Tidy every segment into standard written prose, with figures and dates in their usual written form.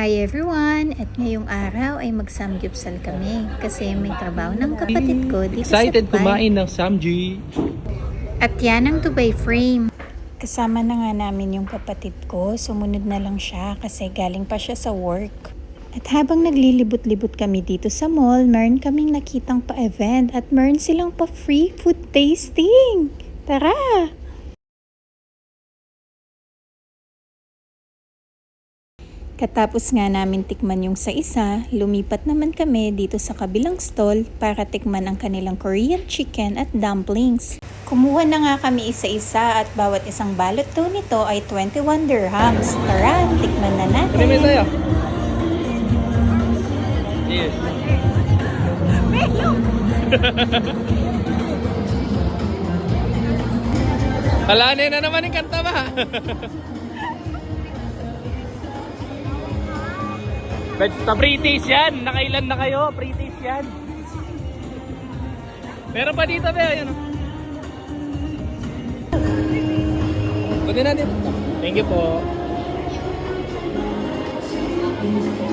Hi everyone! At ngayong araw ay mag-samgyupsal kami kasi may trabaho ng kapatid ko dito Excited sa Dubai. kumain ng samji. At yan ang Dubai frame. Kasama na nga namin yung kapatid ko, sumunod na lang siya kasi galing pa siya sa work. At habang naglilibot-libot kami dito sa mall, meron kaming nakitang pa-event at meron silang pa-free food tasting. Tara! Katapos nga namin tikman yung sa isa, lumipat naman kami dito sa kabilang stall para tikman ang kanilang Korean chicken at dumplings. Kumuha na nga kami isa-isa at bawat isang balot daw nito ay 21 dirhams. Tara, tikman na natin. Ano may tayo? Yes. Alane na naman yung kanta ba? British yan! Nakailan na kayo? British yan! Meron pa dito ba? Ayan o. Pwede natin. Thank you po.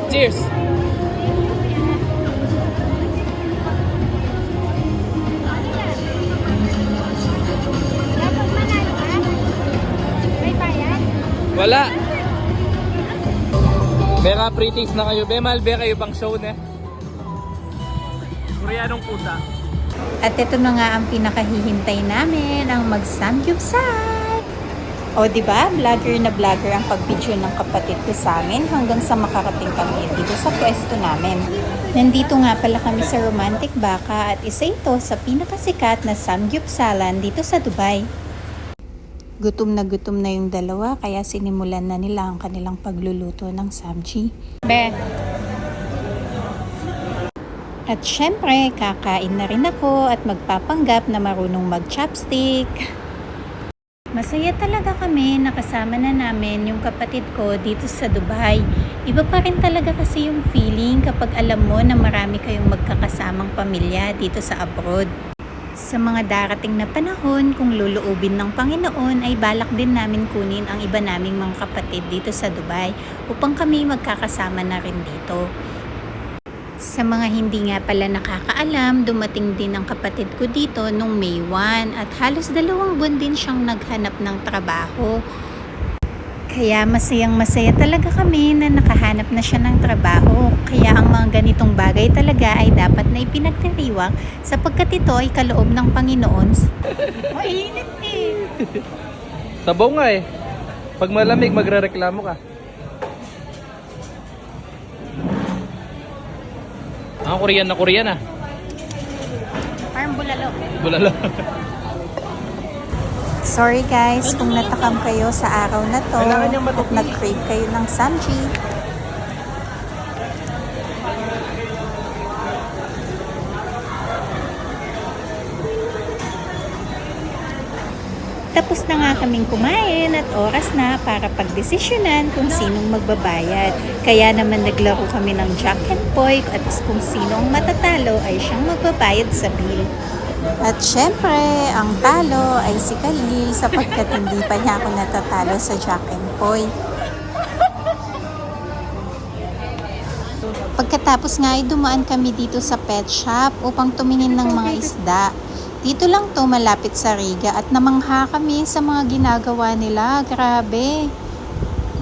Cheers! Wala! Beka British na kayo. Bemal, kayo pang show na. Koreanong pusa. At ito na nga ang pinakahihintay namin, ang mag-samgyupsal. O diba, vlogger na vlogger ang pag-video ng kapatid ko sa amin hanggang sa makarating kami dito sa pwesto namin. Nandito nga pala kami sa Romantic Baka at isa ito sa pinakasikat na samgyupsalan dito sa Dubai. Gutom na yung dalawa kaya sinimulan na nila ang kanilang pagluluto ng samji. At syempre, kakain na rin ako at magpapanggap na marunong mag-chopstick. Masaya talaga kami na kasama na namin yung kapatid ko dito sa Dubai. Iba pa rin talaga kasi yung feeling kapag alam mo na marami kayong magkakasamang pamilya dito sa abroad. Sa mga darating na panahon, kung luluubin ng Panginoon, ay balak din namin kunin ang iba naming mga kapatid dito sa Dubai upang kami magkakasama na rin dito. Sa mga hindi nga pala nakakaalam, dumating din ang kapatid ko dito nung May 1 at halos 2 buwan din siyang naghanap ng trabaho. Kaya masayang-masaya talaga kami na nakahanap na siya ng trabaho. Kaya ang mga ganitong bagay talaga ay dapat na ipinagdiriwang sapagkat ito ay kaloob ng Panginoon. Mainit eh! Sabaw nga eh. Pag malamig, magre-reklamo ka. Ang Korean na Korean ah. Parang bulalo. Bulalo. Sorry guys kung natakam kayo sa araw na to at nag-crave kayo ng samji. Tapos na nga kaming kumain at oras na para pagdesisyonan kung sinong magbabayad. Kaya naman naglaro kami ng Jack and Poy at kung sino ang matatalo ay siyang magbabayad sa bill. At syempre, ang talo ay si Khalil sapagkat hindi pa niya ako natatalo sa Jack and Poy. Pagkatapos nga ay dumaan kami dito sa pet shop upang tumingin ng mga isda. Dito lang to malapit sa Riga at namangha kami sa mga ginagawa nila. Grabe.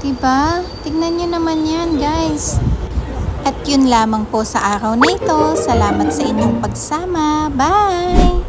Diba? Tignan nyo naman yan guys. At yun lamang po sa araw na ito. Salamat sa inyong pagsama. Bye!